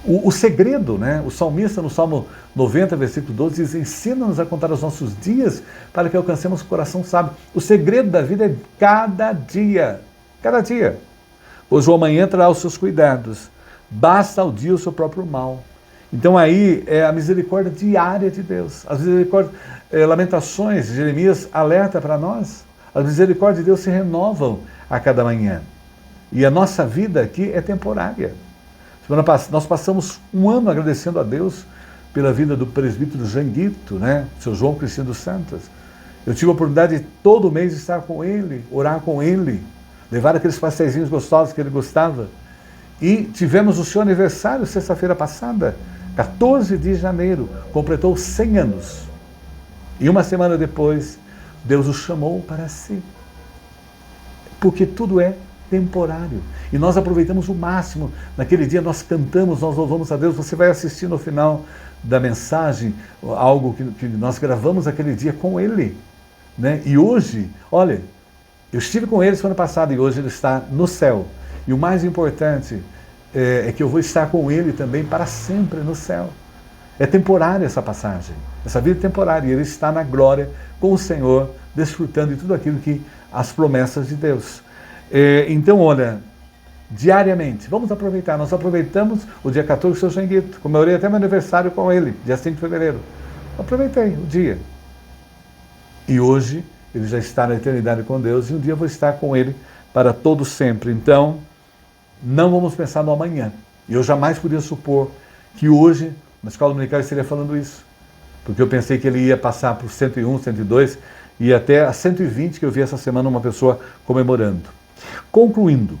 O segredo, o salmista no Salmo 90, versículo 12, diz, ensina-nos a contar os nossos dias para que alcancemos o coração sábio. O segredo da vida é cada dia, pois o amanhã trará os seus cuidados, basta ao dia o seu próprio mal. Então aí é a misericórdia diária de Deus. As misericórdias, Lamentações, Jeremias alerta para nós, as misericórdias de Deus se renovam a cada manhã. E a nossa vida aqui é temporária. Nós passamos um ano agradecendo a Deus pela vida do presbítero Janguito, seu João Cristino dos Santos. Eu tive a oportunidade de todo mês estar com ele, orar com ele, levar aqueles pastéisinhos gostosos que ele gostava. E tivemos o seu aniversário sexta-feira passada, 14 de janeiro, completou 100 anos. E uma semana depois, Deus o chamou para si. Porque tudo é temporário. E nós aproveitamos o máximo. Naquele dia nós cantamos, nós louvamos a Deus. Você vai assistir no final da mensagem algo que nós gravamos aquele dia com ele. E hoje, olha, eu estive com ele semana passada e hoje ele está no céu. E o mais importante é que eu vou estar com ele também para sempre no céu. É temporária essa passagem. Essa vida é temporária. E ele está na glória com o Senhor, desfrutando de tudo aquilo que as promessas de Deus. Então, olha, diariamente, vamos aproveitar. Nós aproveitamos o dia 14 do seu Janguito. Comemorei até meu aniversário com ele, dia 5 de fevereiro. Aproveitei o dia. E hoje, ele já está na eternidade com Deus e um dia eu vou estar com ele para todo sempre. Então, não vamos pensar no amanhã. E eu jamais podia supor que hoje, na escola dominical, eu estaria falando isso. Porque eu pensei que ele ia passar por 101, 102 e até a 120 que eu vi essa semana uma pessoa comemorando. Concluindo,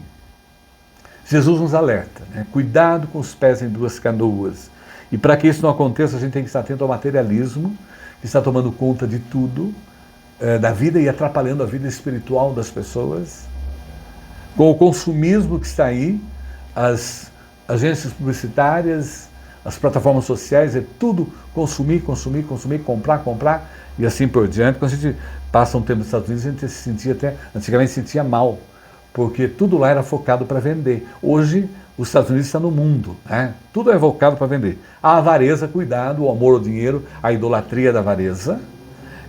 Jesus nos alerta, cuidado com os pés em duas canoas. E para que isso não aconteça, a gente tem que estar atento ao materialismo, que está tomando conta de tudo, da vida e atrapalhando a vida espiritual das pessoas, com o consumismo que está aí, as agências publicitárias, as plataformas sociais, é tudo consumir, comprar e assim por diante. Quando a gente passa um tempo nos Estados Unidos, a gente se sentia antigamente se sentia mal, porque tudo lá era focado para vender. Hoje, os Estados Unidos estão no mundo, tudo é focado para vender. A avareza, cuidado, o amor ao dinheiro, a idolatria da avareza,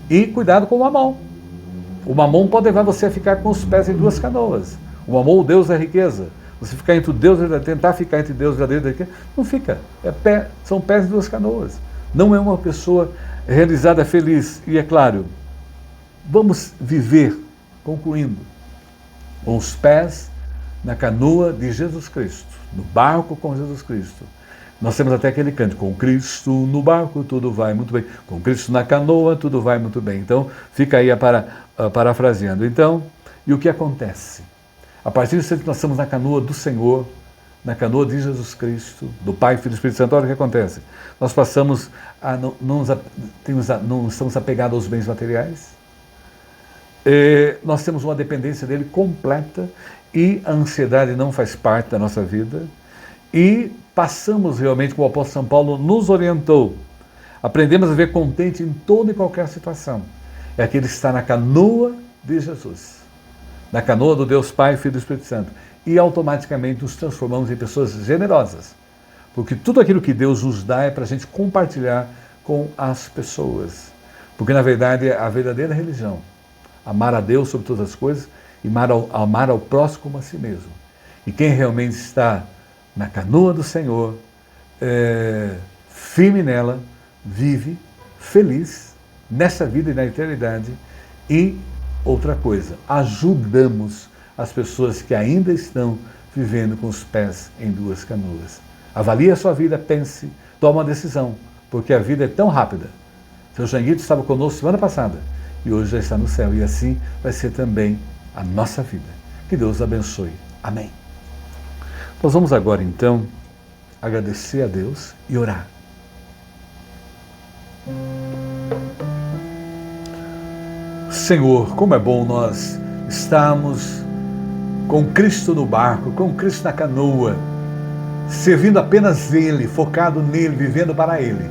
e cuidado com o mamão. O mamão pode levar você a ficar com os pés em duas canoas. O mamão, o Deus da riqueza. Você ficar entre Deus e tentar ficar entre Deus e da riqueza, não fica. São pés em duas canoas. Não é uma pessoa realizada, feliz. E é claro, vamos viver, concluindo, com os pés na canoa de Jesus Cristo, no barco com Jesus Cristo. Nós temos até aquele canto, com Cristo no barco tudo vai muito bem, com Cristo na canoa tudo vai muito bem. Então, fica aí parafraseando. Então, e o que acontece? A partir de que nós estamos na canoa do Senhor, na canoa de Jesus Cristo, do Pai, Filho e Espírito Santo, olha o que acontece. Nós passamos a não estamos apegados aos bens materiais, nós temos uma dependência dele completa e a ansiedade não faz parte da nossa vida e passamos realmente, como o apóstolo São Paulo nos orientou, aprendemos a viver contente em toda e qualquer situação. É aquele que está na canoa de Jesus, na canoa do Deus Pai, Filho e Espírito Santo. e automaticamente nos transformamos em pessoas generosas. Porque tudo aquilo que Deus nos dá é para a gente compartilhar com as pessoas. Porque, na verdade, é a verdadeira religião. Amar a Deus sobre todas as coisas e amar ao próximo como a si mesmo. E quem realmente está na canoa do Senhor, firme nela, vive feliz nessa vida e na eternidade. E, outra coisa, ajudamos as pessoas que ainda estão vivendo com os pés em duas canoas. Avalie a sua vida, pense, toma uma decisão, porque a vida é tão rápida. Seu Janguito estava conosco semana passada e hoje já está no céu. E assim vai ser também a nossa vida. Que Deus abençoe. Amém. Nós vamos agora, então, agradecer a Deus e orar. Senhor, como é bom nós estarmos com Cristo no barco, com Cristo na canoa, servindo apenas Ele, focado nele, vivendo para Ele.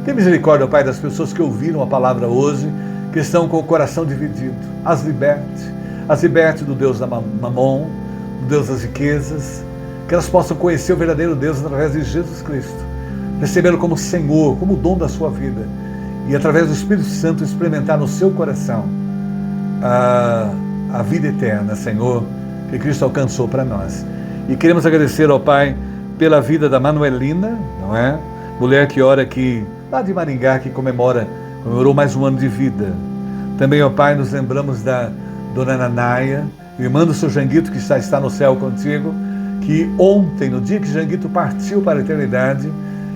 Tem misericórdia, Pai, das pessoas que ouviram a palavra hoje, que estão com o coração dividido. As liberte do Deus da Mamon, do Deus das riquezas, que elas possam conhecer o verdadeiro Deus através de Jesus Cristo, recebê-lo como Senhor, como dom da sua vida, e através do Espírito Santo experimentar no seu coração a vida eterna, Senhor, que Cristo alcançou para nós. E queremos agradecer ao Pai pela vida da Manuelina, não é? Mulher que ora aqui, lá de Maringá, que comemorou mais um ano de vida. Também, ó Pai, nos lembramos da Dona Nanaia, irmã do seu Janguito, que está no céu contigo, que ontem, no dia que Janguito partiu para a eternidade,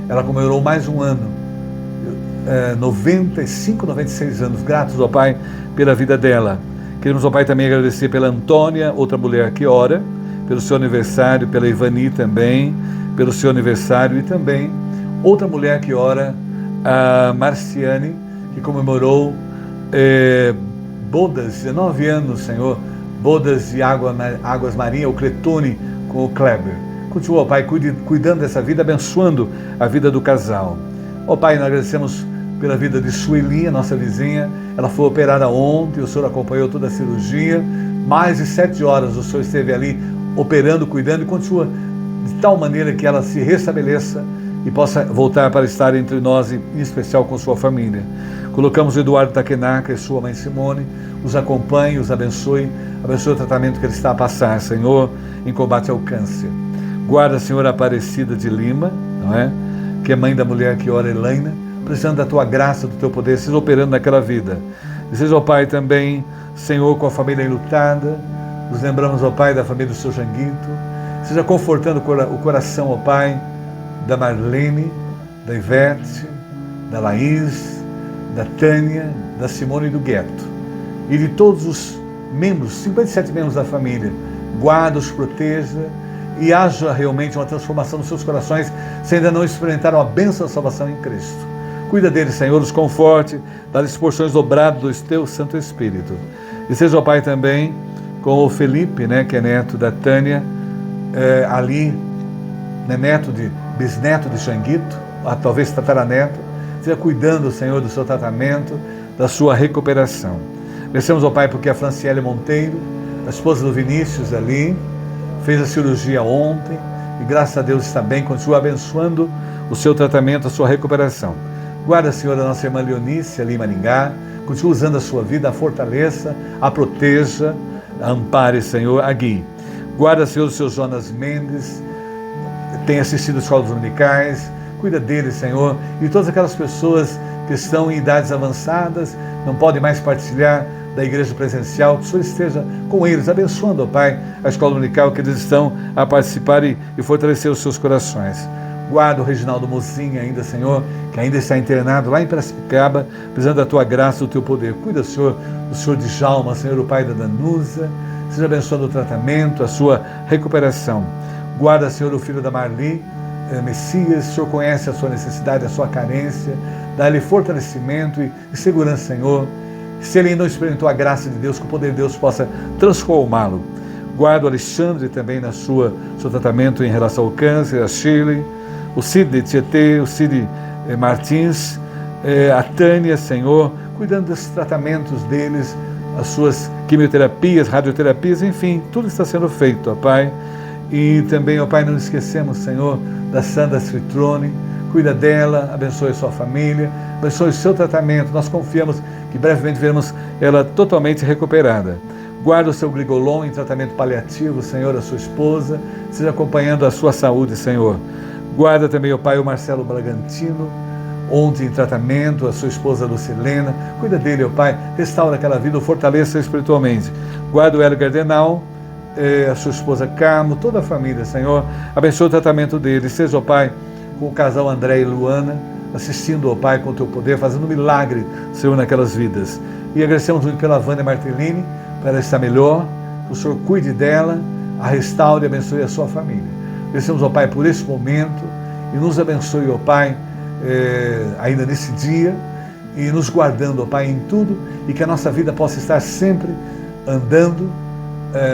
ela comemorou mais um ano, 95, 96 anos. Gratos, ó Pai, pela vida dela. Queremos, ó Pai, também agradecer pela Antônia, outra mulher que ora, pelo seu aniversário, pela Ivani também, pelo seu aniversário, e também outra mulher que ora, a Marciane, que comemorou bodas, 19 anos, Senhor, bodas de águas marinhas, o Cletone com o Kleber. Continua, ó Pai, cuidando dessa vida, abençoando a vida do casal. Ó Pai, nós agradecemos pela vida de Sueli, a nossa vizinha. Ela foi operada ontem, o Senhor acompanhou toda a cirurgia. Mais de 7 horas o Senhor esteve ali operando, cuidando, e continua de tal maneira que ela se restabeleça e possa voltar para estar entre nós, em especial com sua família. Colocamos o Eduardo Takenaca e sua mãe Simone, os acompanhe, os abençoe o tratamento que ele está a passar, Senhor, em combate ao câncer. Guarda, Senhor, a Aparecida de Lima, não é? Que é mãe da mulher que ora, Elaina, precisando da tua graça, do teu poder, seja operando naquela vida. E seja, ó Pai, também, Senhor, com a família enlutada, nos lembramos, ó Pai, da família do seu Janguito, seja confortando o coração, ó Pai, da Marlene, da Ivete, da Laís, da Tânia, da Simone e do Gueto, e de todos os membros, 57 membros da família. Guarda-os, proteja, e haja realmente uma transformação nos seus corações, se ainda não experimentaram a bênção da salvação em Cristo. Cuida deles, Senhor, os conforte, dá-lhes porções dobradas do teu Santo Espírito. E seja, ó Pai, também com o Felipe, né, que é neto da Tânia, ali, né, bisneto de Janguito, talvez tataraneto, seja cuidando, Senhor, do seu tratamento, da sua recuperação. Agradecemos, ó Pai, porque a Franciele Monteiro, a esposa do Vinícius ali, fez a cirurgia ontem e graças a Deus está bem, continua abençoando o seu tratamento, a sua recuperação. Guarda, Senhor, a nossa irmã Leonice ali em Maringá, continua usando a sua vida, a fortaleça, a proteja, a ampare, Senhor, a guie. Guarda, Senhor, o seu Jonas Mendes, tem assistido escolas dominicais, cuida dele, Senhor, e todas aquelas pessoas que estão em idades avançadas, não podem mais partilhar da igreja presencial, que o Senhor esteja com eles, abençoando, ó Pai, a escola dominical, que eles estão a participar e fortalecer os seus corações. Guarda o Reginaldo Mozinha ainda, Senhor, que ainda está internado lá em Piracicaba, precisando da tua graça, do teu poder. Cuida, Senhor, do Senhor Djalma, Senhor, o pai da Danusa, seja abençoando o tratamento, a sua recuperação. Guarda, Senhor, o filho da Marli, Messias, o Senhor conhece a sua necessidade, a sua carência, dá-lhe fortalecimento e segurança, Senhor. Se ele ainda não experimentou a graça de Deus, que o poder de Deus possa transformá-lo. Guarda o Alexandre também no seu tratamento em relação ao câncer, a Shirley, o Cid Tietê, o Cid Martins, a Tânia, Senhor, cuidando dos tratamentos deles, as suas quimioterapias, radioterapias, enfim, tudo está sendo feito, ó Pai. E também, ó Pai, não esquecemos, Senhor, da Sandra Citrone. Cuida dela, abençoe a sua família, abençoe o seu tratamento. Nós confiamos que brevemente veremos ela totalmente recuperada. Guarda o seu Grigolon em tratamento paliativo, Senhor, a sua esposa, seja acompanhando a sua saúde, Senhor. Guarda também, ó Pai, o Marcelo Bragantino, ontem em tratamento, a sua esposa Lucilena. Cuida dele, ó Pai, restaura aquela vida, o fortaleça espiritualmente. Guarda o Hélio Gardenal, a sua esposa Carmo, toda a família, Senhor. Abençoe o tratamento dele. Seja, ó Pai, com o casal André e Luana, assistindo, ó Pai, com o teu poder, fazendo um milagre, Senhor, naquelas vidas. E agradecemos muito pela Vânia Martellini, para ela estar melhor, que o Senhor cuide dela, a restaure e abençoe a sua família. Agradecemos, ó Pai, por esse momento e nos abençoe, ó Pai, ainda nesse dia, e nos guardando, ó Pai, em tudo, e que a nossa vida possa estar sempre andando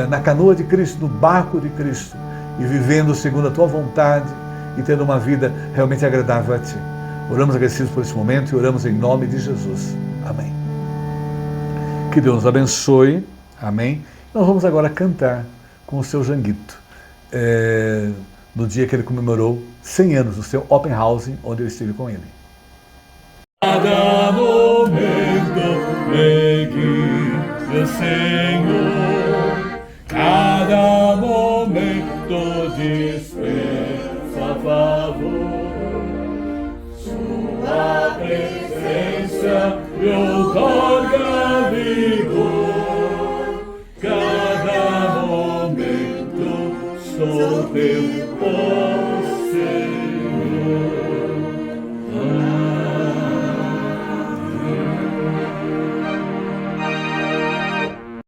na canoa de Cristo, no barco de Cristo, e vivendo segundo a tua vontade, e tendo uma vida realmente agradável a Ti. Oramos agradecidos por esse momento e oramos em nome de Jesus. Amém. Que Deus nos abençoe. Amém. Nós vamos agora cantar com o seu Janguito, no dia que ele comemorou 100 anos do seu Open House, onde eu estive com ele. Cada momento bendize, Senhor, cada momento dispensa favor, sua presença me outorga vigor, cada momento sou teu, ó Senhor.